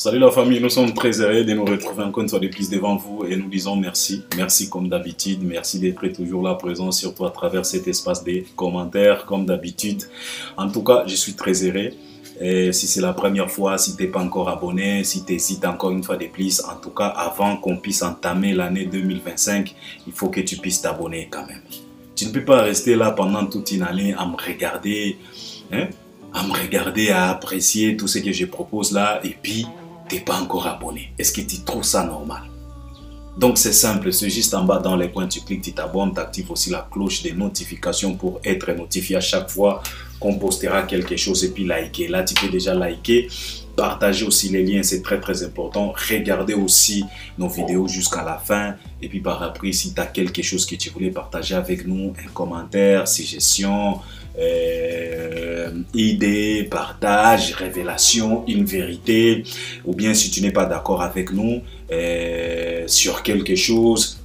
Salut la famille, nous sommes très heureux de nous retrouver encore une fois de plus devant vous et nous disons merci. Merci comme d'habitude, merci d'être toujours là présent surtout à travers cet espace des commentaires comme d'habitude. En tout cas, je suis très heureux. Et si c'est la première fois, si tu n'es pas encore abonné, si tu hésites encore une fois de plus, en tout cas avant qu'on puisse entamer l'année 2025, il faut que tu puisses t'abonner quand même. Tu ne peux pas rester là pendant toute une année à me regarder, à apprécier tout ce que je propose là et puis tu n'es pas encore abonné. Est-ce que tu trouves ça normal? Donc c'est simple, c'est juste en bas dans les coins, tu cliques, tu t'abonnes, tu actives aussi la cloche des notifications pour être notifié à chaque fois qu'on postera quelque chose et puis liker. Là tu peux déjà liker, partager aussi les liens, c'est très très important. Regardez aussi nos vidéos jusqu'à la fin et puis par après si tu as quelque chose que tu voulais partager avec nous, un commentaire, suggestion, idée, partage, révélation, une vérité, ou bien si tu n'es pas d'accord avec nous sur quelque chose,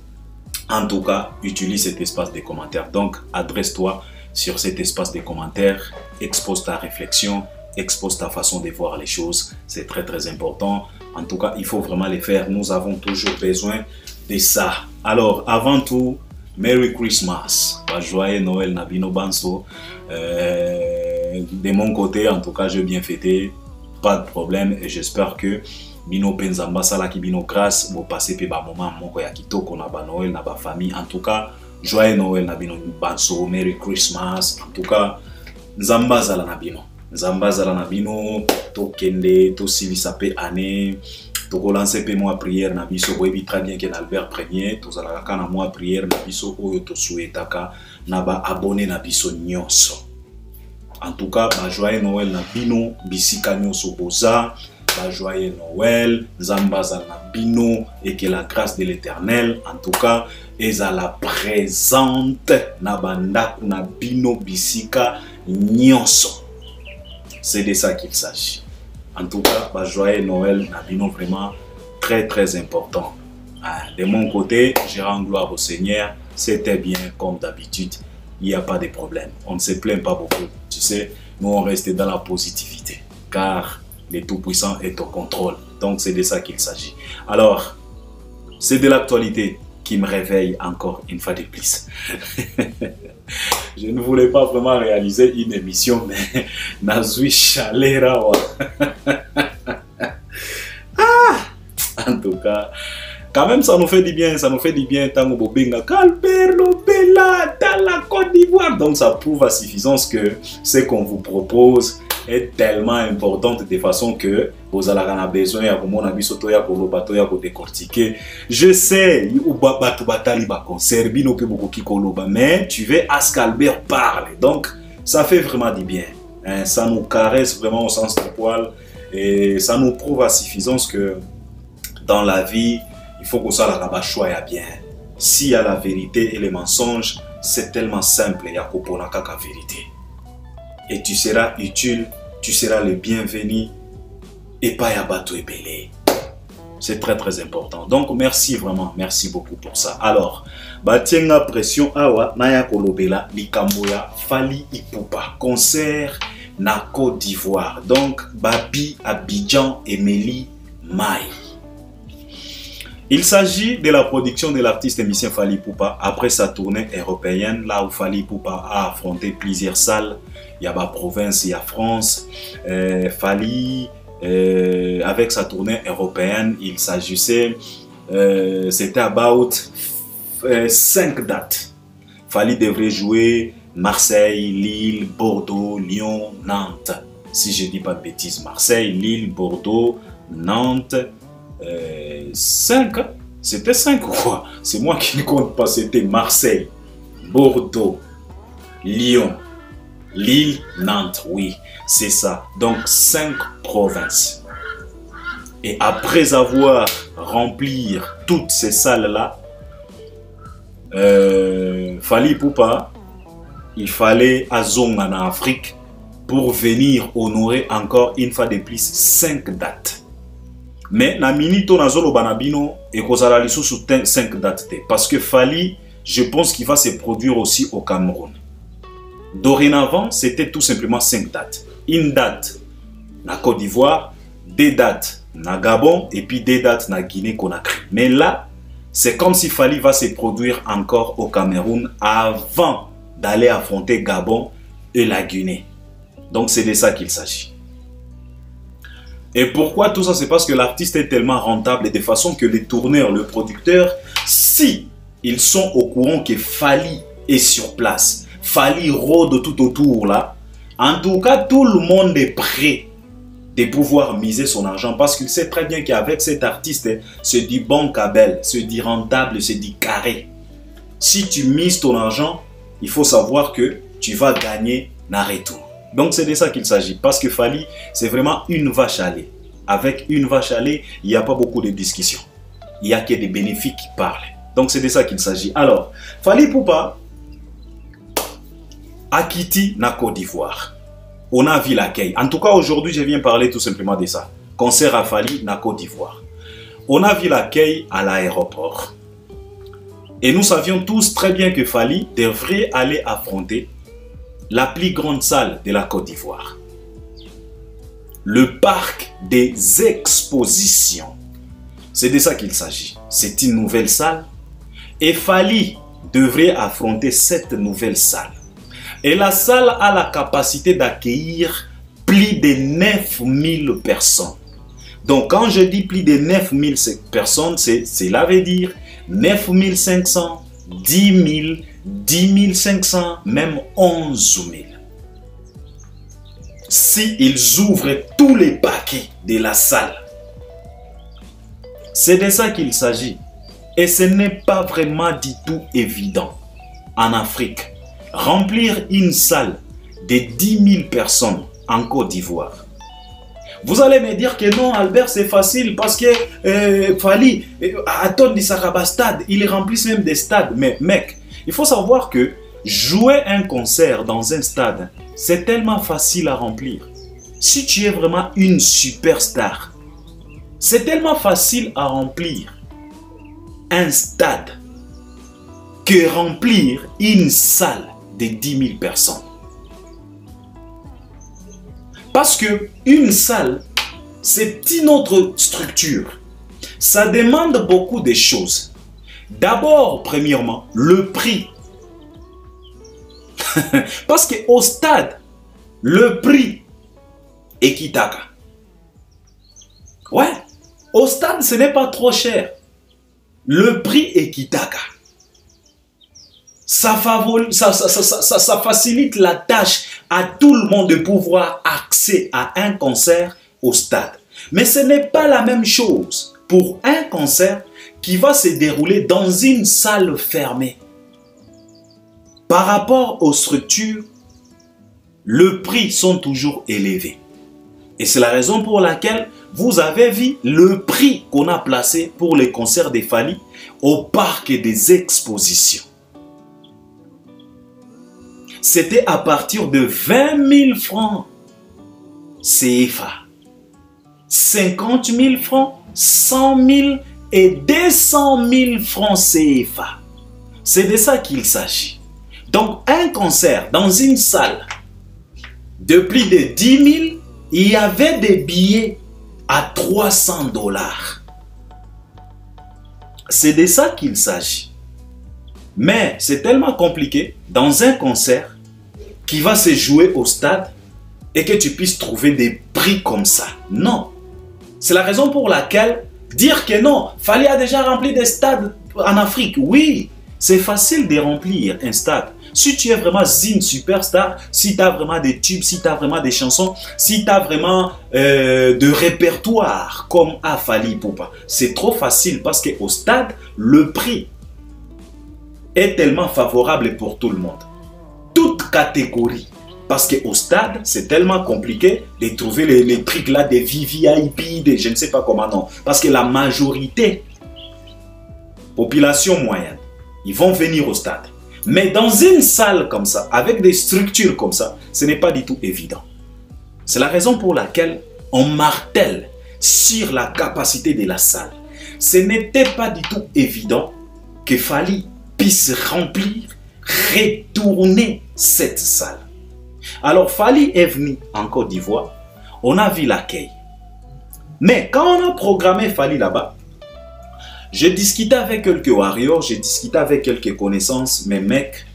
en tout cas, utilise cet espace de commentaires. Donc, adresse-toi sur cet espace de commentaires, expose ta réflexion, expose ta façon de voir les choses. C'est très très important. En tout cas, il faut vraiment les faire. Nous avons toujours besoin de ça. Alors, avant tout, Merry Christmas, joyeux Noël Nabino Banso. De mon côté, en tout cas, j'ai bien fêté, pas de problème et j'espère que Bino Penzamba Sala qui Bino grâce, vous passez pe ba moment moko ya kitoko na ba Noël na ba famille. En tout cas, joyeux Noël Nabino Banso, Merry Christmas. En tout cas, Nzamba Zala Nabino. Nzamba Zala Nabino, to kende, to silisa pe année. Toko lancer pe moi prière na biso boyebi très bien que Albert Premier tozalaka kana moi prière na biso oyo to souhaitaka na ba abonné na biso nyonso. En tout cas, ba joyeux Noël na bino bisika nyonso boza, ba joyeux Noël, Nzambaza na bino et que la grâce de l'Éternel en tout cas ezala présente na banda na bino bisika nyonso. C'est de ça qu'il s'agit. En tout cas, bah, joyeux Noël, Nabino vraiment très très important. De mon côté, je rends gloire au Seigneur. C'était bien comme d'habitude. Il n'y a pas de problème. On ne se plaint pas beaucoup. Tu sais, nous on reste dans la positivité. Car le Tout-Puissant est au contrôle. Donc c'est de ça qu'il s'agit. Alors, c'est de l'actualité qui me réveille encore une fois de plus. Je ne voulais pas vraiment réaliser une émission, mais Nazui Chalera. En tout cas, quand même, ça nous fait du bien. Ça nous fait du bien. Tango Bobenga, Calberlo Bella, dans la Côte d'Ivoire. Donc, ça prouve à suffisance que ce qu'on vous propose est tellement importante de façon que vous avez besoin de décortiquer. Je sais, mais tu veux à ce qu'Albert parle. Donc, ça fait vraiment du bien. Hein, ça nous caresse vraiment au sens du poil. Et ça nous prouve à suffisance que dans la vie, il faut que ça la choix bien. S'il y a la vérité et les mensonges, c'est tellement simple. Il y a la vérité. Et tu seras utile, tu seras le bienvenu et pas à bateau et belé. C'est très très important. Donc merci vraiment, merci beaucoup pour ça. Alors, batienga pression awa naya kolobela likamboya Fally Ipupa concert na Côte d'Ivoire. Donc Babi Abidjan Emily Mai. Il s'agit de la production de l'artiste et musicien Fally Ipupa après sa tournée européenne, là où Fally Ipupa a affronté plusieurs salles. Il y a la province, il y a France. Fally, avec sa tournée européenne, il s'agissait, c'était about 5 dates. Fally devrait jouer Marseille, Lille, Bordeaux, Lyon, Nantes. Si je ne dis pas de bêtises, Marseille, Lille, Bordeaux, Nantes. 5, c'était 5 ou quoi? C'est moi qui ne compte pas, c'était Marseille, Bordeaux, Lyon, Lille, Nantes, oui, c'est ça. Donc 5 provinces. Et après avoir rempli toutes ces salles-là, Fally Ipupa, il fallait à Zonga en Afrique pour venir honorer encore une fois de plus 5 dates. Mais na minito na zolo banabino et kozala lisusu 5 dates parce que Fally, je pense qu'il va se produire aussi au Cameroun. Dorénavant, c'était tout simplement 5 dates. Une date na Côte d'Ivoire, 2 dates na Gabon et puis des dates na Guinée-Conakry. Mais là, c'est comme si Fally va se produire encore au Cameroun avant d'aller affronter Gabon et la Guinée. Donc c'est de ça qu'il s'agit. Et pourquoi tout ça? C'est parce que l'artiste est tellement rentable et de façon que les tourneurs, le producteur, si ils sont au courant que Fally est sur place, Fally rôde tout autour là, en tout cas tout le monde est prêt de pouvoir miser son argent parce qu'il sait très bien qu'avec cet artiste, c'est du bon cabel, c'est du rentable, c'est du carré. Si tu mises ton argent, il faut savoir que tu vas gagner un retour. Donc c'est de ça qu'il s'agit parce que Fally, c'est vraiment une vache à lait. Avec une vache à lait, il n'y a pas beaucoup de discussions. Il n'y a que des bénéfices qui parlent. Donc c'est de ça qu'il s'agit. Alors, Fally Ipupa a quitté la Côte d'Ivoire. On a vu l'accueil. En tout cas, aujourd'hui, je viens parler tout simplement de ça. Concert à Fally, na Côte d'Ivoire. On a vu l'accueil à l'aéroport. Et nous savions tous très bien que Fally devrait aller affronter la plus grande salle de la Côte d'Ivoire. Le parc des expositions. C'est de ça qu'il s'agit. C'est une nouvelle salle. Et Fally devrait affronter cette nouvelle salle. Et la salle a la capacité d'accueillir plus de 9000 personnes. Donc quand je dis plus de 9000 personnes, cela veut dire 9500, 10 000, 10 500, même 11 000. Si ils ouvrent tous les paquets de la salle, c'est de ça qu'il s'agit. Et ce n'est pas vraiment du tout évident en Afrique. Remplir une salle de 10 000 personnes en Côte d'Ivoire. Vous allez me dire que non, Albert, c'est facile parce que Fally, à Tony Saraba Stade, il remplit même des stades. Mais mec, il faut savoir que jouer un concert dans un stade, c'est tellement facile à remplir. Si tu es vraiment une superstar, c'est tellement facile à remplir un stade que remplir une salle de 10 000 personnes. Parce que une salle, c'est une autre structure. Ça demande beaucoup de choses. D'abord, premièrement, le prix. Parce qu'au stade, le prix est kitaka. Ouais, au stade, ce n'est pas trop cher. Le prix est kitaka. Ça facilite la tâche à tout le monde de pouvoir accéder à un concert au stade. Mais ce n'est pas la même chose pour un concert qui va se dérouler dans une salle fermée. Par rapport aux structures, les prix sont toujours élevés. Et c'est la raison pour laquelle vous avez vu le prix qu'on a placé pour les concerts de Fally au parc des expositions. C'était à partir de 20 000 francs CFA, 50 000 francs, 100 000 et 200 000 francs CFA. C'est de ça qu'il s'agit. Donc un concert dans une salle de plus de 10 000, il y avait des billets à 300 $. C'est de ça qu'il s'agit. Mais c'est tellement compliqué dans un concert qui va se jouer au stade et que tu puisses trouver des prix comme ça. Non. C'est la raison pour laquelle dire que non, Fally a déjà rempli des stades en Afrique. Oui, c'est facile de remplir un stade. Si tu es vraiment une superstar, si tu as vraiment des tubes, si tu as vraiment des chansons, si tu as vraiment de répertoire comme à Fally Ipupa, c'est trop facile parce qu'au stade, le prix est tellement favorable pour tout le monde. Toute catégorie. Parce qu'au stade, c'est tellement compliqué de trouver les trucs là, des VVIP, des je ne sais pas comment non. Parce que la majorité, population moyenne, ils vont venir au stade. Mais dans une salle comme ça, avec des structures comme ça, ce n'est pas du tout évident. C'est la raison pour laquelle on martèle sur la capacité de la salle. Ce n'était pas du tout évident que Fally puisse remplir, retourner cette salle. Alors Fally est venu en Côte d'Ivoire, on a vu l'accueil. Mais quand on a programmé Fally là-bas, j'ai discuté avec quelques warriors, j'ai discuté avec quelques connaissances, mais mec,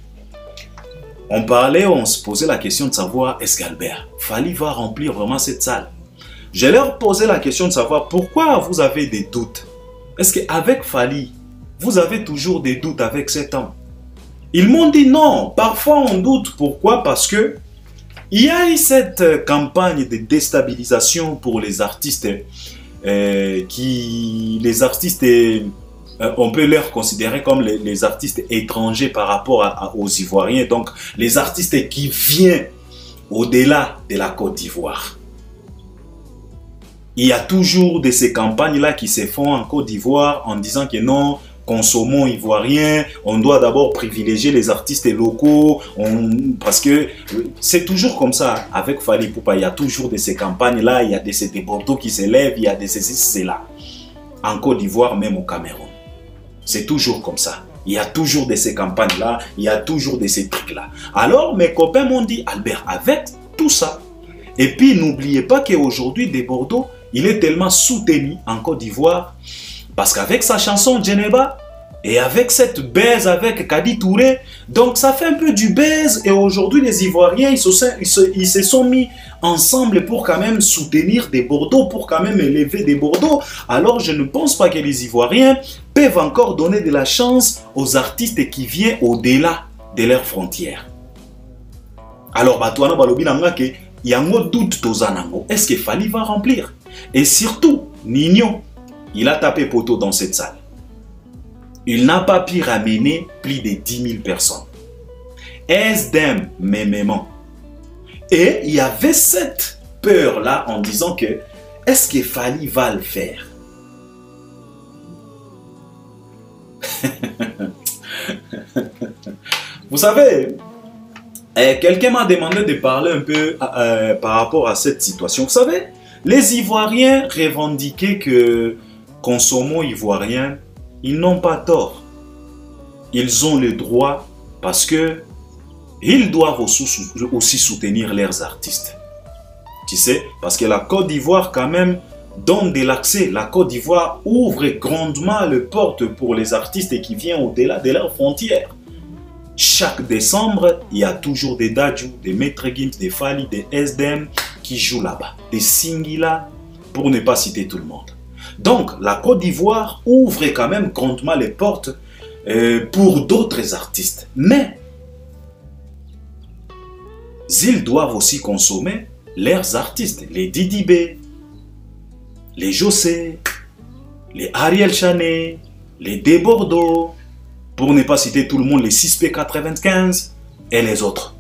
on parlait, on se posait la question de savoir, est-ce qu'Albert, Fally va remplir vraiment cette salle? Je leur posais la question de savoir pourquoi vous avez des doutes. Est-ce qu'avec Fally, vous avez toujours des doutes avec cet homme? Ils m'ont dit non, parfois on doute. Pourquoi? Parce que il y a eu cette campagne de déstabilisation pour les artistes on peut les considérer comme les artistes étrangers par rapport aux Ivoiriens. Donc, les artistes qui viennent au-delà de la Côte d'Ivoire. Il y a toujours de ces campagnes-là qui se font en Côte d'Ivoire en disant que non, consommons ivoiriens, on doit d'abord privilégier les artistes locaux, parce que c'est toujours comme ça avec Fally Ipupa, il y a toujours de ces campagnes-là, il y a de ces débordements qui s'élèvent, il y a de ces c'est-là. En Côte d'Ivoire, même au Cameroun. C'est toujours comme ça. Il y a toujours de ces campagnes-là, il y a toujours de ces trucs-là. Alors, mes copains m'ont dit, Albert, avec tout ça, et puis n'oubliez pas qu'aujourd'hui, Des Bordeaux, il est tellement soutenu en Côte d'Ivoire, parce qu'avec sa chanson Djeneba, et avec cette baise avec Kadi Touré, donc ça fait un peu du baise, et aujourd'hui les Ivoiriens, ils se sont mis ensemble pour quand même soutenir Des Bordeaux, pour quand même élever Des Bordeaux. Alors je ne pense pas que les Ivoiriens peuvent encore donner de la chance aux artistes qui viennent au-delà de leurs frontières. Alors, Batouana Balobi Nangake, il y a un doute Tozanango. Est-ce que Fally va remplir? Et surtout, Nino, il a tapé poteau dans cette salle. Il n'a pas pu ramener plus de 10 000 personnes. SDM, mémément. Et il y avait cette peur-là en disant que est-ce que Fally va le faire? Vous savez, quelqu'un m'a demandé de parler un peu par rapport à cette situation. Vous savez, les Ivoiriens revendiquaient que consommons ivoiriens, ils n'ont pas tort. Ils ont le droit parce que ils doivent aussi soutenir leurs artistes. Tu sais, parce que la Côte d'Ivoire quand même donne de l'accès. La Côte d'Ivoire ouvre grandement les portes pour les artistes qui viennent au-delà de leurs frontières. Chaque décembre, il y a toujours des Dadju, des Maître Gims, des Fally, des SDM qui jouent là-bas. Des Singila, pour ne pas citer tout le monde. Donc, la Côte d'Ivoire ouvre quand même grandement les portes pour d'autres artistes. Mais, ils doivent aussi consommer leurs artistes. Les Didi B, les José, les Ariel Chané, les Des Bordeaux, pour ne pas citer tout le monde, les 6P95 et les autres.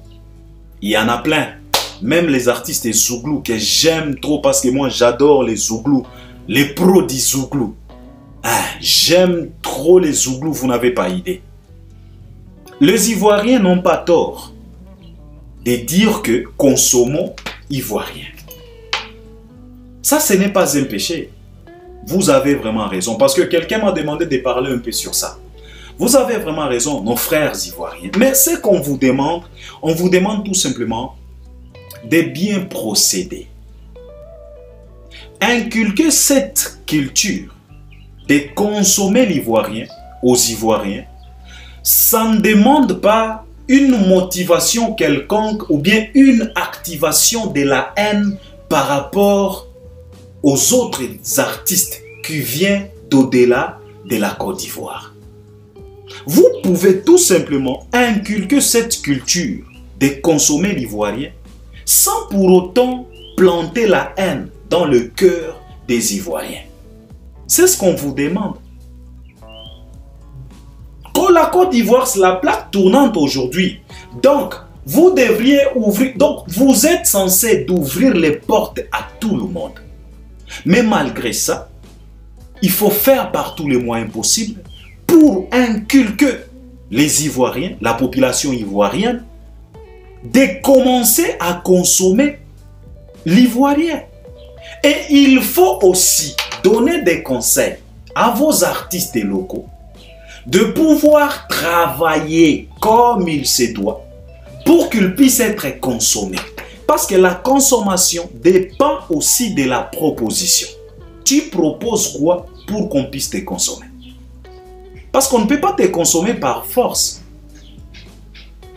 Il y en a plein. Même les artistes Zouglou que j'aime trop parce que moi j'adore les Zouglou. Les pros du Zouglou. Ah, j'aime trop les Zouglou, vous n'avez pas idée. Les Ivoiriens n'ont pas tort de dire que consommons ivoiriens. Ça, ce n'est pas un péché. Vous avez vraiment raison. Parce que quelqu'un m'a demandé de parler un peu sur ça. Vous avez vraiment raison, nos frères ivoiriens. Mais ce qu'on vous demande, on vous demande tout simplement de bien procéder. Inculquer cette culture de consommer l'ivoirien aux Ivoiriens, ça ne demande pas une motivation quelconque ou bien une activation de la haine par rapport aux autres artistes qui viennent d'au-delà de la Côte d'Ivoire. Vous pouvez tout simplement inculquer cette culture de consommer l'ivoirien sans pour autant planter la haine dans le cœur des Ivoiriens. C'est ce qu'on vous demande. Quand la Côte d'Ivoire, c'est la plaque tournante aujourd'hui. Donc, vous devriez ouvrir. Donc, vous êtes censé d'ouvrir les portes à tout le monde. Mais malgré ça, il faut faire par tous les moyens possibles pour inculquer les Ivoiriens, la population ivoirienne, de commencer à consommer l'ivoirien. Et il faut aussi donner des conseils à vos artistes locaux de pouvoir travailler comme il se doit pour qu'ils puissent être consommés. Parce que la consommation dépend aussi de la proposition. tu proposes quoi pour qu'on puisse te consommer? Parce qu'on ne peut pas te consommer par force.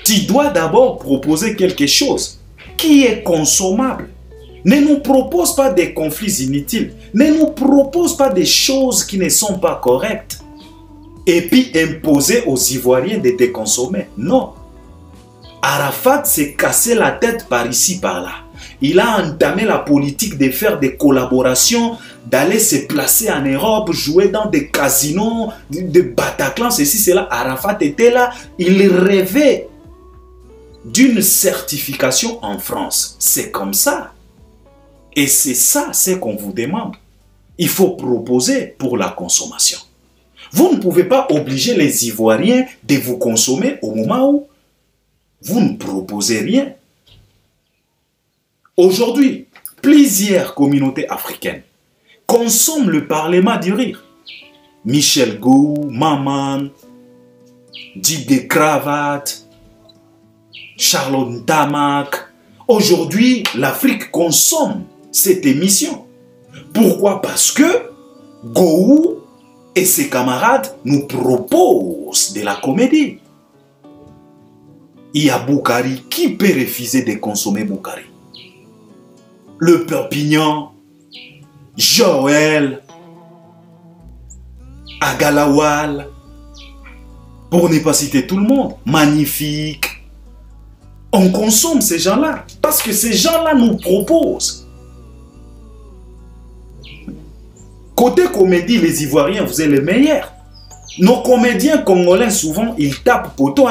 Tu dois d'abord proposer quelque chose qui est consommable. Ne nous propose pas des conflits inutiles. Ne nous propose pas des choses qui ne sont pas correctes. Et puis imposer aux Ivoiriens de te consommer. Non. Arafat s'est cassé la tête par ici, par là. Il a entamé la politique de faire des collaborations, d'aller se placer en Europe, jouer dans des casinos, de Bataclan, ceci, cela. Arafat était là, il rêvait d'une certification en France. C'est comme ça. Et c'est ça, c'est qu'on vous demande. Il faut proposer pour la consommation. Vous ne pouvez pas obliger les Ivoiriens de vous consommer au moment où vous ne proposez rien. Aujourd'hui, plusieurs communautés africaines consomment le Parlement du rire. Michel Gou, Maman, Didier Cravate, Charlotte Tamac. Aujourd'hui, l'Afrique consomme cette émission. Pourquoi? Parce que Gou et ses camarades nous proposent de la comédie. Il y a Boukari. Qui peut refuser de consommer Boukari? Le Perpignan, Joël, Agalawal, pour ne pas citer tout le monde, Magnifique. On consomme ces gens-là parce que ces gens-là nous proposent. Côté comédie, les Ivoiriens, vous êtes les meilleurs. Nos comédiens congolais, souvent, ils tapent poteau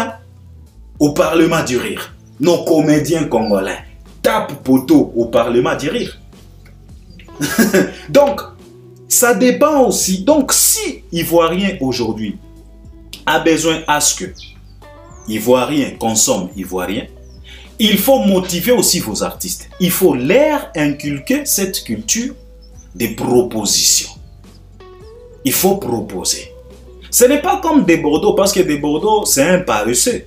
au Parlement du rire. Nos comédiens congolais tapent poteau au Parlement du rire. Donc, ça dépend aussi. Donc, si Ivoirien aujourd'hui a besoin à ce que Ivoiriens consomment Ivoiriens, il faut motiver aussi vos artistes. Il faut leur inculquer cette culture des propositions. Il faut proposer. Ce n'est pas comme des Bordeaux, parce que des Bordeaux, c'est un paresseux.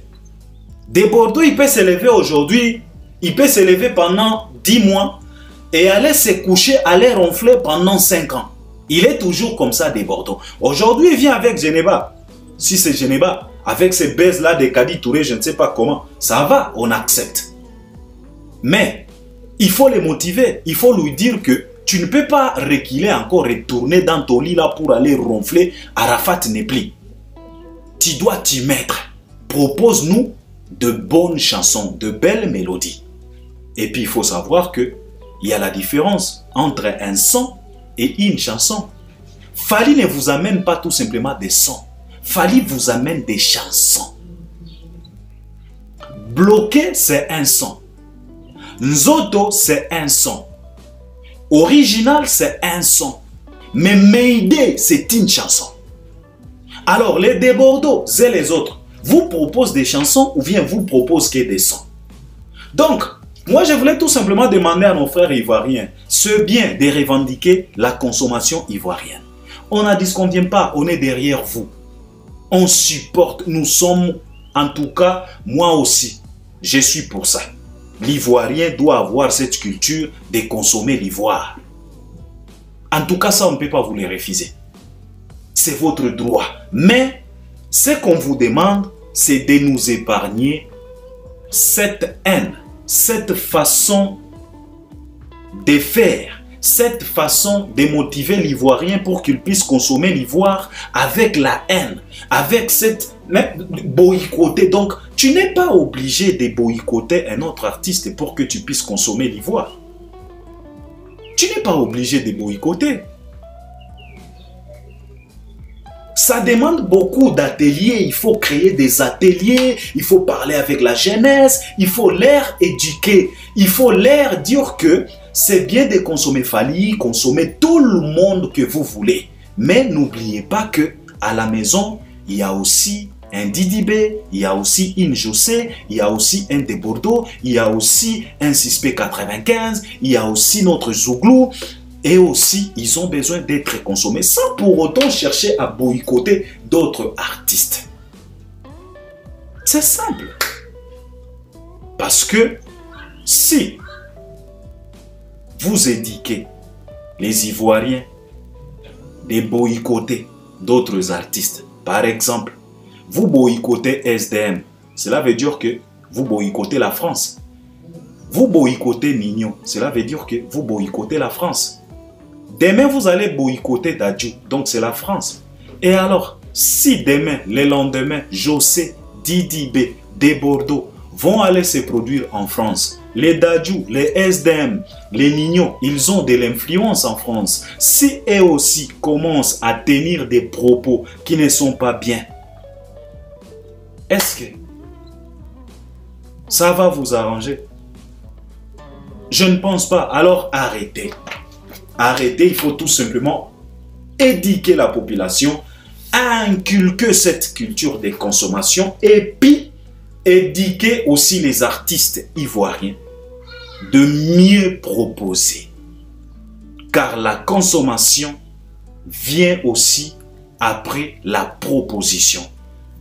Des Bordeaux, il peut s'élever aujourd'hui, il peut s'élever pendant 10 mois et aller se coucher, aller ronfler pendant 5 ans. Il est toujours comme ça, des Bordeaux. Aujourd'hui, il vient avec Geneva. Si c'est Geneva, avec ces baises-là de Kadi Touré, je ne sais pas comment, ça va, on accepte. Mais il faut les motiver, il faut lui dire que tu ne peux pas reculer encore, retourner dans ton lit là pour aller ronfler. Arafat n'est plus. Tu dois t'y mettre. Propose-nous de bonnes chansons, de belles mélodies. Et puis il faut savoir qu'il y a la différence entre un son et une chanson. Fally ne vous amène pas tout simplement des sons. Fally vous amène des chansons. Bloqué, c'est un son. Nzoto, c'est un son. Original, c'est un son. Mais Mayday, c'est une chanson. Alors, les Débordeaux et les autres vous proposent des chansons ou bien vous proposent que des sons. Donc, moi, je voulais tout simplement demander à nos frères ivoiriens, c'est bien de revendiquer la consommation ivoirienne. On n'en disconvient pas, on est derrière vous. On supporte, nous sommes, en tout cas, moi aussi, je suis pour ça. L'Ivoirien doit avoir cette culture de consommer l'ivoire. En tout cas, ça, on ne peut pas vous le refuser. C'est votre droit. Mais, ce qu'on vous demande, c'est de nous épargner cette haine, cette façon de faire, cette façon de motiver l'Ivoirien pour qu'il puisse consommer l'ivoire avec la haine, avec cette boycotter. Donc, tu n'es pas obligé de boycotter un autre artiste pour que tu puisses consommer l'ivoire. Tu n'es pas obligé de boycotter. Ça demande beaucoup d'ateliers, il faut créer des ateliers, il faut parler avec la jeunesse, il faut leur éduquer, il faut leur dire que c'est bien de consommer Fally, consommer tout le monde que vous voulez. Mais n'oubliez pas que à la maison, il y a aussi un Didibé, il y a aussi une José, il y a aussi un de Bordeaux, il y a aussi un Suspect 95, il y a aussi notre Zouglou. Et aussi, ils ont besoin d'être consommés sans pour autant chercher à boycotter d'autres artistes. C'est simple. Parce que si vous éduquez les Ivoiriens de boycotter d'autres artistes. Par exemple, vous boycottez SDM. Cela veut dire que vous boycottez la France. Vous boycottez Nino. Cela veut dire que vous boycottez la France. Demain, vous allez boycotter Dadju. Donc, c'est la France. Et alors, si demain, le lendemain, José, Didi B, des Bordeaux vont aller se produire en France, les Dadju, les SDM, les Nino, ils ont de l'influence en France. Si eux aussi commencent à tenir des propos qui ne sont pas bien, est-ce que ça va vous arranger? Je ne pense pas. Alors arrêtez. Arrêtez, il faut tout simplement éduquer la population, inculquer cette culture de consommation et puis éduquer aussi les artistes ivoiriens de mieux proposer. Car la consommation vient aussi après la proposition.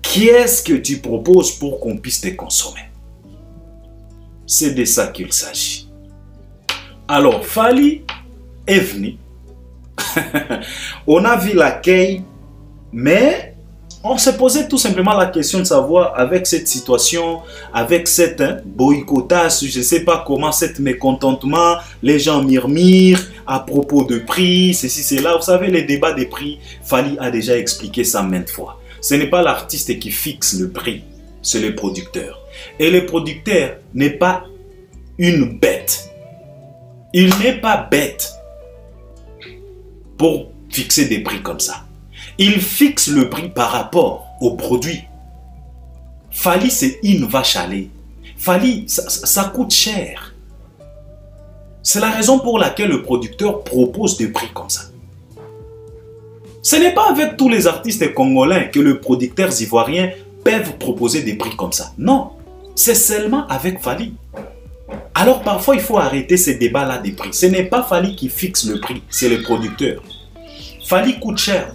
Qu'est-ce que tu proposes pour qu'on puisse te consommer? C'est de ça qu'il s'agit. Alors, Fally est venu. On a vu l'accueil, mais on s'est posé tout simplement la question de savoir, avec cette situation, avec cette boycottage, je ne sais pas comment, cet mécontentement, les gens murmurent à propos de prix, ceci, cela. Vous savez, les débats des prix, Fally a déjà expliqué ça maintes fois. Ce n'est pas l'artiste qui fixe le prix, c'est le producteur. Et le producteur n'est pas une bête. Il n'est pas bête pour fixer des prix comme ça. Il fixe le prix par rapport au produit. Fally, c'est une vache à lait. Fally, ça coûte cher. C'est la raison pour laquelle le producteur propose des prix comme ça. Ce n'est pas avec tous les artistes congolais que les producteurs ivoiriens peuvent proposer des prix comme ça. Non, c'est seulement avec Fally. Alors parfois, il faut arrêter ces débats-là des prix. Ce n'est pas Fally qui fixe le prix, c'est le producteur. Fally coûte cher.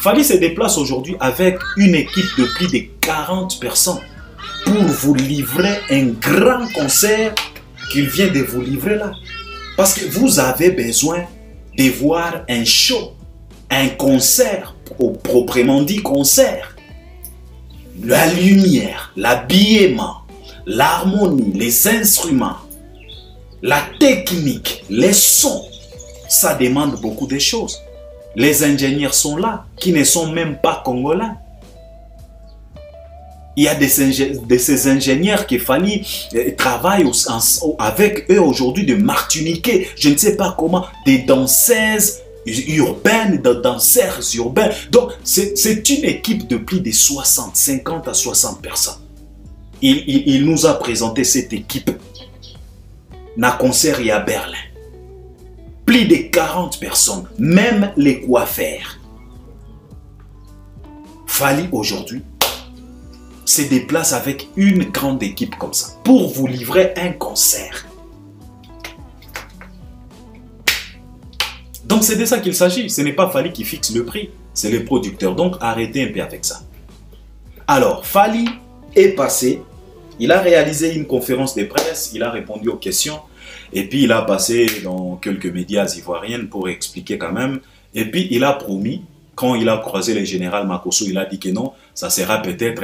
Fally se déplace aujourd'hui avec une équipe de plus de 40 personnes pour vous livrer un grand concert qu'il vient de vous livrer là. Parce que vous avez besoin de voir un show, un concert, proprement dit concert. La lumière, l'habillement, l'harmonie, les instruments, la technique, les sons, ça demande beaucoup de choses. Les ingénieurs sont là, qui ne sont même pas congolais. Il y a de ces ingénieurs qui Fally travaillent avec eux aujourd'hui, de martiniquais, je ne sais pas comment, des danseuses urbaines, des danseurs urbains. Donc, c'est une équipe de plus de 50 à 60 personnes. Il nous a présenté cette équipe. Na concert à Berlin. Plus de 40 personnes, même les coiffeurs. Fally aujourd'hui se déplace avec une grande équipe comme ça pour vous livrer un concert. Donc c'est de ça qu'il s'agit. Ce n'est pas Fally qui fixe le prix, c'est le producteur. Donc arrêtez un peu avec ça. Alors Fally est passé. Il a réalisé une conférence de presse, il a répondu aux questions et puis il a passé dans quelques médias ivoiriens pour expliquer quand même. Et puis il a promis, quand il a croisé le général Makosso, il a dit que non, ça sera peut-être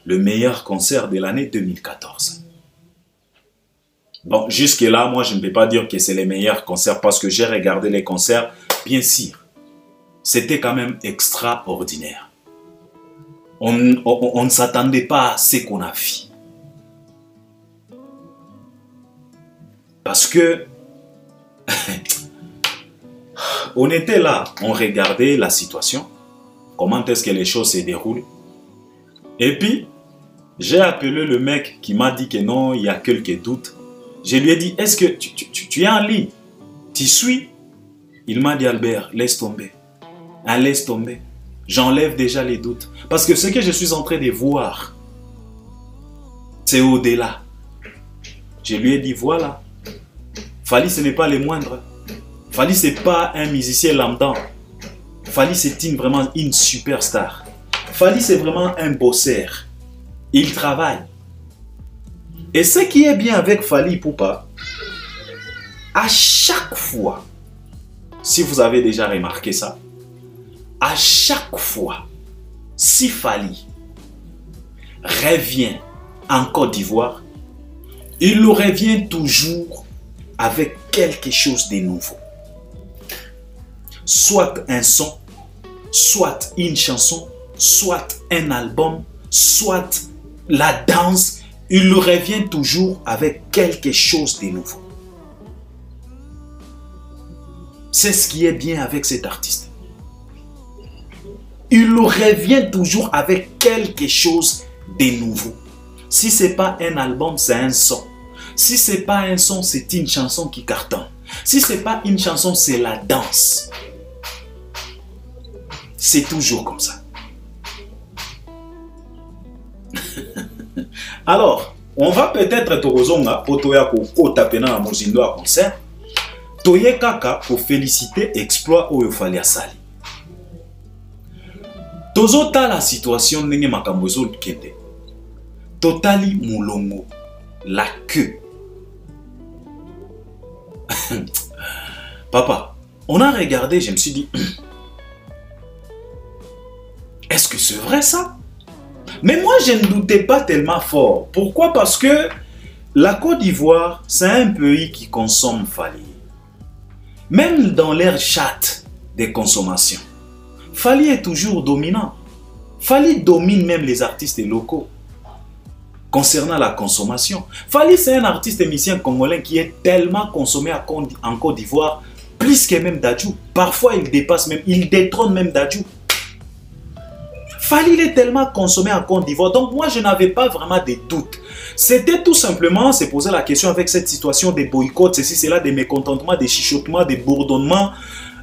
le meilleur concert de l'année 2014. Bon, jusque-là, moi je ne peux pas dire que c'est le meilleur concert parce que j'ai regardé les concerts, bien sûr. C'était quand même extraordinaire. On ne s'attendait pas à ce qu'on a vu. Parce que on était là, on regardait la situation, comment est-ce que les choses se déroulent. Et puis, j'ai appelé le mec qui m'a dit que non, il y a quelques doutes. Je lui ai dit, est-ce que tu es en ligne? Tu suis? Il m'a dit, Albert, laisse tomber. Ah, laisse tomber. J'enlève déjà les doutes. Parce que ce que je suis en train de voir, c'est au-delà. Je lui ai dit, voilà. Fally, ce n'est pas le moindre. Fally, ce n'est pas un musicien lambda. Fally, c'est vraiment une superstar. Fally, c'est vraiment un bosseur. Il travaille. Et ce qui est bien avec Fally Ipupa, à chaque fois, si vous avez déjà remarqué ça, à chaque fois, si Fally revient en Côte d'Ivoire, il revient toujours avec quelque chose de nouveau. Soit un son, soit une chanson, soit un album, soit la danse. Il revient toujours avec quelque chose de nouveau. C'est ce qui est bien avec cet artiste. Il revient toujours avec quelque chose de nouveau. Si ce n'est pas un album, c'est un son. Si ce n'est pas un son, c'est une chanson qui cartonne. Si ce n'est pas une chanson, c'est la danse. C'est toujours comme ça. Alors, on va peut-être te rozonga pour toya ko tapena na mozindo à concert. Toye kaka pour féliciter exploit oyo Fally asali. Tozota la situation ndenge makambo ezo kende. Totali mulongo la queue. Papa, on a regardé, je me suis dit, est-ce que c'est vrai ça? Mais moi, je ne doutais pas tellement fort. Pourquoi? Parce que la Côte d'Ivoire, c'est un pays qui consomme Fally. Même dans leur charte de consommation, Fally est toujours dominant. Fally domine même les artistes locaux. Concernant la consommation, Fally c'est un artiste musicien congolais qui est tellement consommé en Côte d'Ivoire, plus que même Dadju. Parfois il dépasse même, il détrône même Dadju. Fally il est tellement consommé en Côte d'Ivoire, donc moi je n'avais pas vraiment de doutes. C'était tout simplement se poser la question avec cette situation des boycotts, ceci, cela, des mécontentements, des chuchotements, des bourdonnements,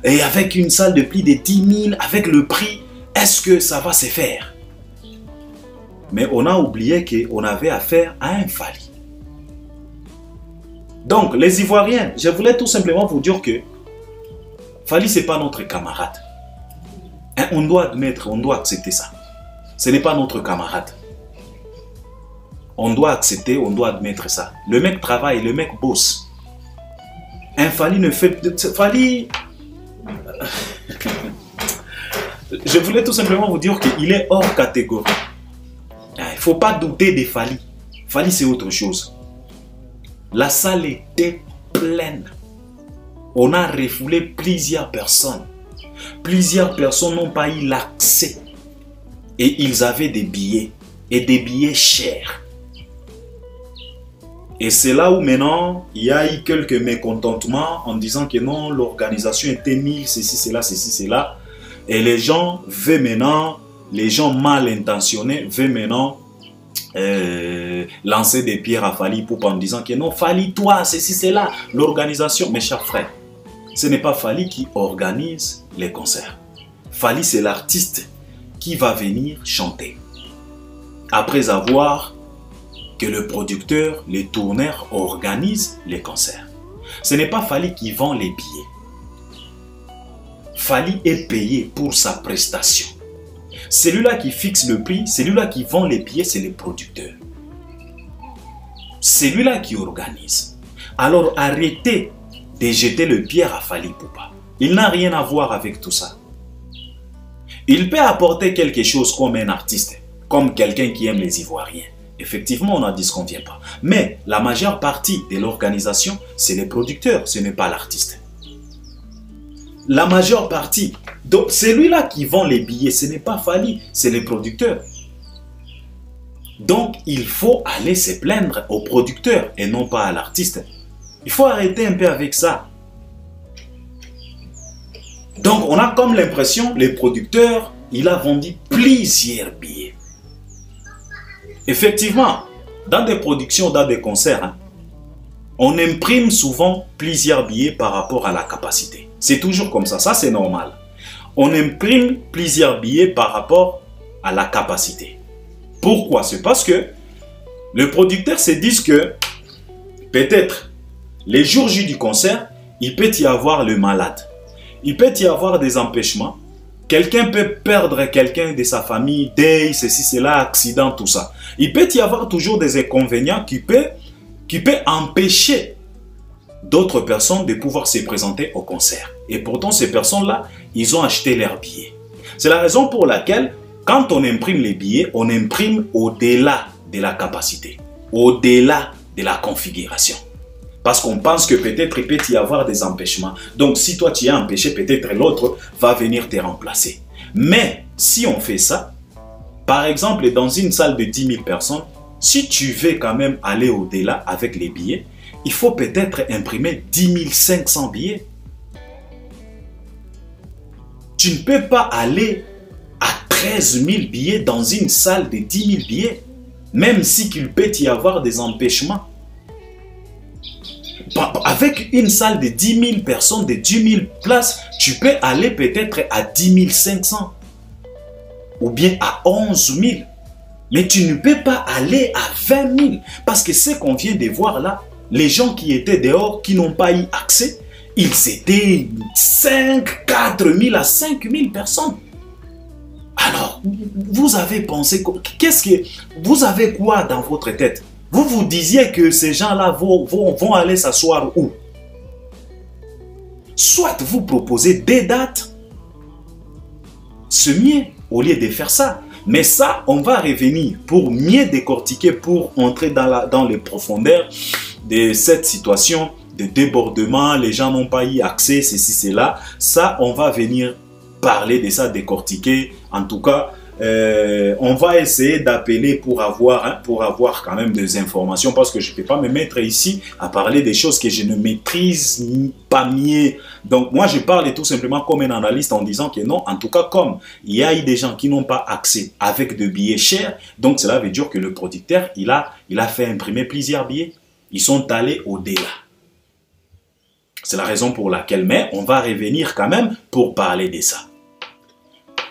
et avec une salle de plus de 10 000, avec le prix, est-ce que ça va se faire? Mais on a oublié qu'on avait affaire à un Fally. Donc, les Ivoiriens, je voulais tout simplement vous dire que Fally, ce n'est pas notre camarade. Hein, on doit admettre, on doit accepter ça. Ce n'est pas notre camarade. On doit accepter, on doit admettre ça. Le mec travaille, le mec bosse. Un Fally ne fait... Fally... Je voulais tout simplement vous dire qu'il est hors catégorie. Il ne faut pas douter de Fally. Fally, c'est autre chose. La salle était pleine. On a refoulé plusieurs personnes. Plusieurs personnes n'ont pas eu l'accès. Et ils avaient des billets. Et des billets chers. Et c'est là où maintenant, il y a eu quelques mécontentements en disant que non, l'organisation était nulle, ceci, cela. Et les gens veulent maintenant, les gens mal intentionnés veulent maintenant lancer des pierres à Fally en disant que non, Fally, toi, ceci, cela, l'organisation. Mes chers frères, ce n'est pas Fally qui organise les concerts. Fally, c'est l'artiste qui va venir chanter. Après avoir que le producteur, les tourneurs organisent les concerts. Ce n'est pas Fally qui vend les billets. Fally est payé pour sa prestation. Celui-là qui fixe le prix, celui-là qui vend les billets, c'est le producteur. Celui-là qui organise. Alors arrêtez de jeter le pierre à Fally Ipupa. Il n'a rien à voir avec tout ça. Il peut apporter quelque chose comme un artiste, comme quelqu'un qui aime les Ivoiriens. Effectivement, on n'a dit ce qu'on ne vient pas. Mais la majeure partie de l'organisation, c'est les producteurs, ce n'est pas l'artiste. La majeure partie. Donc, celui-là qui vend les billets, ce n'est pas Fally, c'est les producteurs. Donc, il faut aller se plaindre aux producteurs et non pas à l'artiste. Il faut arrêter un peu avec ça. Donc, on a comme l'impression, les producteurs, il a vendu plusieurs billets. Effectivement, dans des productions, dans des concerts, on imprime souvent plusieurs billets par rapport à la capacité. C'est toujours comme ça c'est normal. On imprime plusieurs billets par rapport à la capacité. Pourquoi? C'est parce que le producteur se dit que peut-être les jours J du concert, il peut y avoir le malade. Il peut y avoir des empêchements. Quelqu'un peut perdre quelqu'un de sa famille, deuil, ceci, cela, accident, tout ça. Il peut y avoir toujours des inconvénients qui peuvent empêcher d'autres personnes de pouvoir se présenter au concert. Et pourtant, ces personnes-là, ils ont acheté leurs billets. C'est la raison pour laquelle, quand on imprime les billets, on imprime au-delà de la capacité, au-delà de la configuration. Parce qu'on pense que peut-être il peut y avoir des empêchements. Donc si toi tu es empêché, peut-être l'autre va venir te remplacer. Mais si on fait ça, par exemple dans une salle de 10 000 personnes, si tu veux quand même aller au-delà avec les billets, il faut peut-être imprimer 10 500 billets. Tu ne peux pas aller à 13 000 billets dans une salle de 10 000 billets, même si qu'il peut y avoir des empêchements. Avec une salle de 10 000 personnes, de 10 000 places, tu peux aller peut-être à 10 500 ou bien à 11 000. Mais tu ne peux pas aller à 20 000 parce que ce qu'on vient de voir là, les gens qui étaient dehors, qui n'ont pas eu accès, ils étaient 5, 4 000 à 5 000 personnes. Alors, vous avez pensé, vous avez quoi dans votre tête? Vous vous disiez que ces gens-là vont aller s'asseoir où? Soit vous proposez des dates, c'est mieux au lieu de faire ça. Mais ça, on va revenir pour mieux décortiquer, pour entrer dans les profondeurs de cette situation de débordement. Les gens n'ont pas eu accès, ceci, cela. Ça, on va venir parler de ça, décortiquer. En tout cas, on va essayer d'appeler pour avoir quand même des informations, parce que je ne peux pas me mettre ici à parler des choses que je ne maîtrise pas mieux. Donc moi je parle tout simplement comme un analyste en disant que non, en tout cas comme il y a eu des gens qui n'ont pas accès avec des billets chers, donc cela veut dire que le producteur il a fait imprimer plusieurs billets. Ils sont allés au-delà. C'est la raison pour laquelle, mais on va revenir quand même pour parler de ça.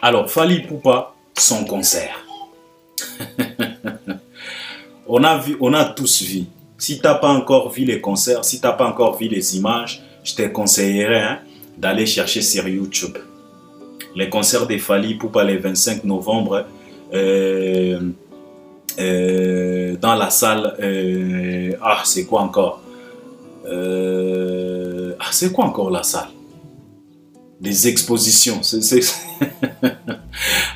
Alors Fally Ipupa, son concert. on a tous vu. Si tu n'as pas encore vu les concerts, si tu n'as pas encore vu les images, je te conseillerais d'aller chercher sur YouTube. Les concerts de Fally Ipupa le 25 novembre dans la salle. C'est quoi encore? C'est quoi encore la salle? Des expositions.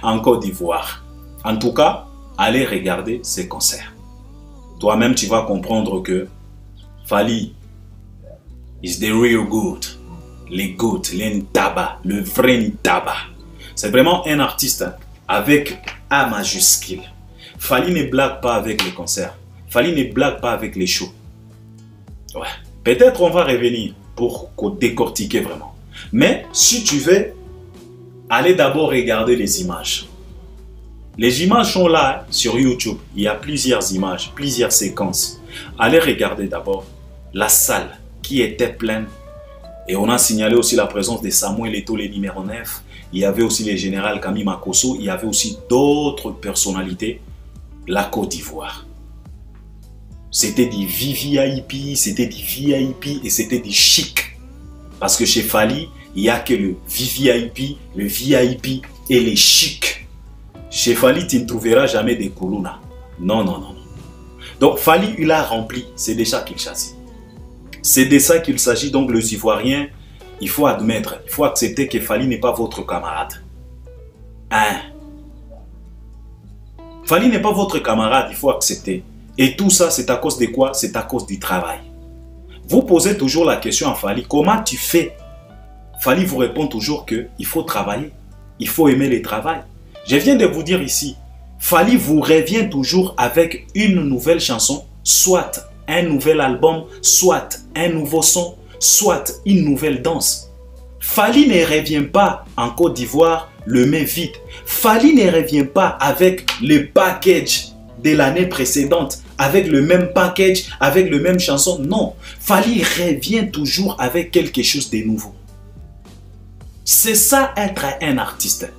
En Côte d'Ivoire. En tout cas, allez regarder ces concerts. Toi-même, tu vas comprendre que Fally is the real good. Les good, les Ntaba, le vrai Ntaba. C'est vraiment un artiste avec A majuscule. Fally ne blague pas avec les concerts. Fally ne blague pas avec les shows. Ouais. Peut-être on va revenir pour décortiquer vraiment. Mais si tu veux, allez d'abord regarder les images. Les images sont là sur YouTube. Il y a plusieurs images, plusieurs séquences. Allez regarder d'abord la salle qui était pleine. Et on a signalé aussi la présence de Samuel Eto'o, le numéro 9. Il y avait aussi le général Camille Makosso. Il y avait aussi d'autres personnalités. La Côte d'Ivoire. C'était du VVIP, c'était du VIP et c'était du chic. Parce que chez Fally, il n'y a que le VVIP, le VIP et les chics. Chez Fally, tu ne trouveras jamais des Kuluna. Non, non, non. Donc Fally, il a rempli. C'est déjà qu'il chassit. C'est de ça qu'il s'agit. Donc les Ivoiriens, il faut admettre, il faut accepter que Fally n'est pas votre camarade. Hein? Fally n'est pas votre camarade, il faut accepter. Et tout ça, c'est à cause de quoi? C'est à cause du travail. Vous posez toujours la question à Fally, comment tu fais? Fally vous répond toujours qu'il faut travailler. Il faut aimer le travail. Je viens de vous dire ici, Fally vous revient toujours avec une nouvelle chanson, soit un nouvel album, soit un nouveau son, soit une nouvelle danse. Fally ne revient pas en Côte d'Ivoire le main vide. Fally ne revient pas avec le package de l'année précédente, avec le même package, avec le même chanson. Non, Fally revient toujours avec quelque chose de nouveau. C'est ça être un artiste.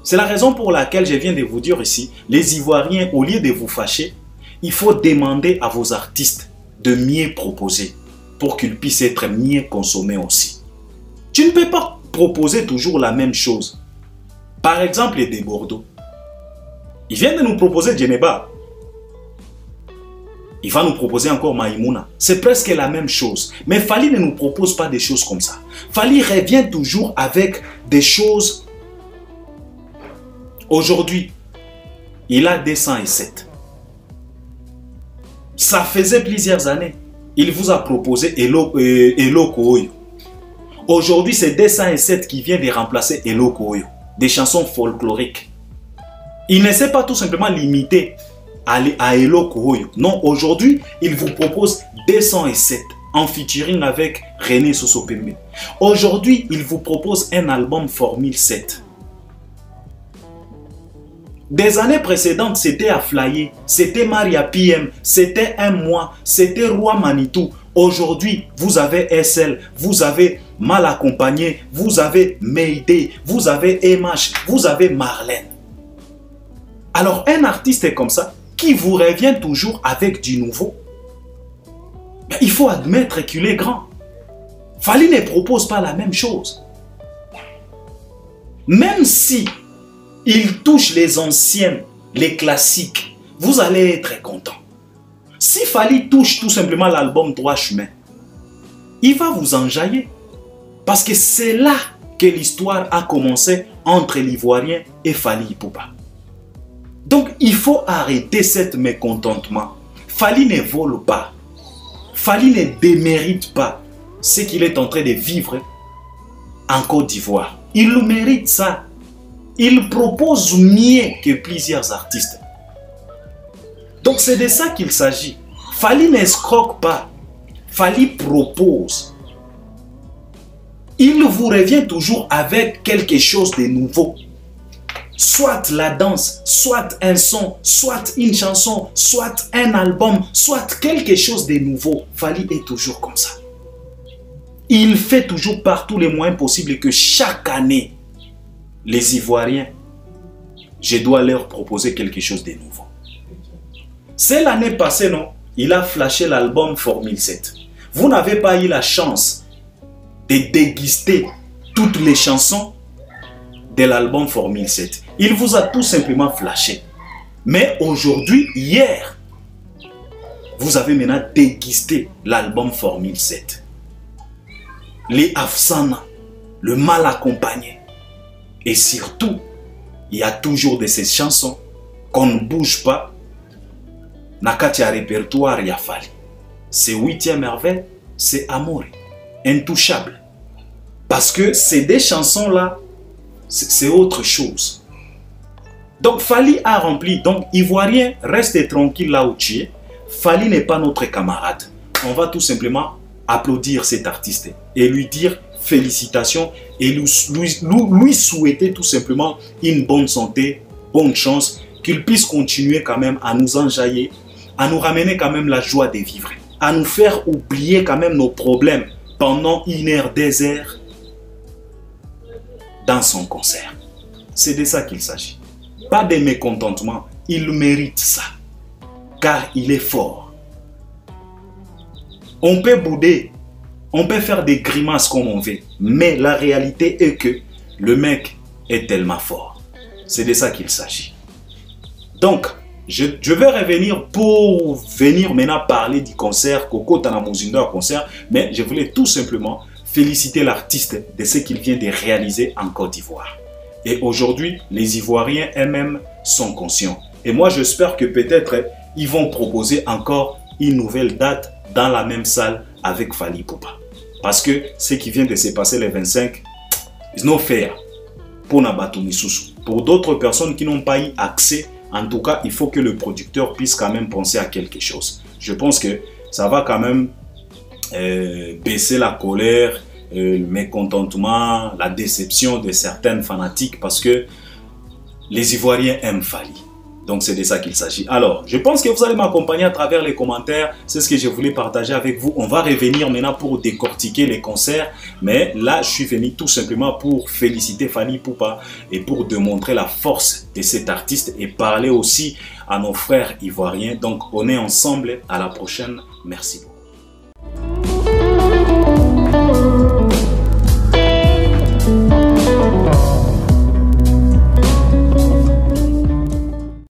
C'est la raison pour laquelle je viens de vous dire ici, les Ivoiriens, au lieu de vous fâcher, il faut demander à vos artistes de mieux proposer pour qu'ils puissent être mieux consommés aussi. Tu ne peux pas proposer toujours la même chose. Par exemple, les Bordeaux. Ils viennent de nous proposer Djeneba. Il va nous proposer encore Maïmouna. C'est presque la même chose. Mais Fally ne nous propose pas des choses comme ça. Fally revient toujours avec des choses Aujourd'hui, il a 207. Ça faisait plusieurs années. Il vous a proposé Hello Koyo. Aujourd'hui, c'est 207 qui vient de remplacer Hello Koyo. Des chansons folkloriques. Il ne s'est pas tout simplement limité à Hello Koyo. Non, aujourd'hui, il vous propose 207 en featuring avec René Sosopembe. Aujourd'hui, il vous propose un album Formule 7. Des années précédentes, c'était à Flyer, c'était Maria PM, c'était Un Mois, c'était Roi Manitou. Aujourd'hui, vous avez SL, vous avez Mal Accompagné, vous avez Mayday, vous avez MH, vous avez Marlène. Alors, un artiste comme ça, qui vous revient toujours avec du nouveau, mais il faut admettre qu'il est grand. Fally ne propose pas la même chose. Même si il touche les anciennes, les classiques, vous allez être content. Si Fally touche tout simplement l'album Droit Chemin, il va vous enjailler. Parce que c'est là que l'histoire a commencé entre l'Ivoirien et Fally Ipupa. Donc il faut arrêter cet mécontentement. Fally ne vole pas. Fally ne démérite pas ce qu'il est en train de vivre en Côte d'Ivoire. Il le mérite ça. Il propose mieux que plusieurs artistes. Donc c'est de ça qu'il s'agit. Fally n'escroque pas. Fally propose. Il vous revient toujours avec quelque chose de nouveau. Soit la danse, soit un son, soit une chanson, soit un album, soit quelque chose de nouveau. Fally est toujours comme ça. Il fait toujours par tous les moyens possibles que chaque année, les Ivoiriens, je dois leur proposer quelque chose de nouveau. C'est l'année passée, non? Il a flashé l'album Formule 7. Vous n'avez pas eu la chance de déguster toutes les chansons de l'album Formule 7. Il vous a tout simplement flashé. Mais aujourd'hui, hier, vous avez maintenant dégusté l'album Formule 7. Les Afsana, le Mal Accompagné. Et surtout, il y a toujours de ces chansons qu'on ne bouge pas. Nakatia répertoire ya Fally. C'est 8e merveille, c'est Amour. Intouchable. Parce que ces deux chansons-là, c'est autre chose. Donc Fally a rempli. Donc Ivoirien, reste tranquille là où tu es. Fally n'est pas notre camarade. On va tout simplement applaudir cet artiste et lui dire félicitations et lui souhaiter tout simplement une bonne santé, bonne chance, qu'il puisse continuer quand même à nous enjailler, à nous ramener quand même la joie de vivre, à nous faire oublier quand même nos problèmes pendant 1 heure, 2 heures dans son concert. C'est de ça qu'il s'agit. Pas de mécontentement, il mérite ça, car il est fort. On peut bouder, on peut faire des grimaces comme on veut, mais la réalité est que le mec est tellement fort. C'est de ça qu'il s'agit. Donc, je vais revenir pour venir maintenant parler du concert Coco Tanamuzinda concert, mais je voulais tout simplement féliciter l'artiste de ce qu'il vient de réaliser en Côte d'Ivoire. Et aujourd'hui, les Ivoiriens eux-mêmes sont conscients. Et moi, j'espère que peut-être ils vont proposer encore une nouvelle date dans la même salle avec Fally Ipupa. Parce que ce qui vient de se passer le 25, c'est non fair pour Nabatu Misusu. Pour d'autres personnes qui n'ont pas eu accès, en tout cas, il faut que le producteur puisse quand même penser à quelque chose. Je pense que ça va quand même baisser la colère, le mécontentement, la déception de certaines fanatiques parce que les Ivoiriens aiment Fally. Donc c'est de ça qu'il s'agit. Alors, je pense que vous allez m'accompagner à travers les commentaires. C'est ce que je voulais partager avec vous. On va revenir maintenant pour décortiquer les concerts. Mais là, je suis venu tout simplement pour féliciter Fally Ipupa et pour démontrer la force de cet artiste et parler aussi à nos frères ivoiriens. Donc, on est ensemble. À la prochaine. Merci beaucoup.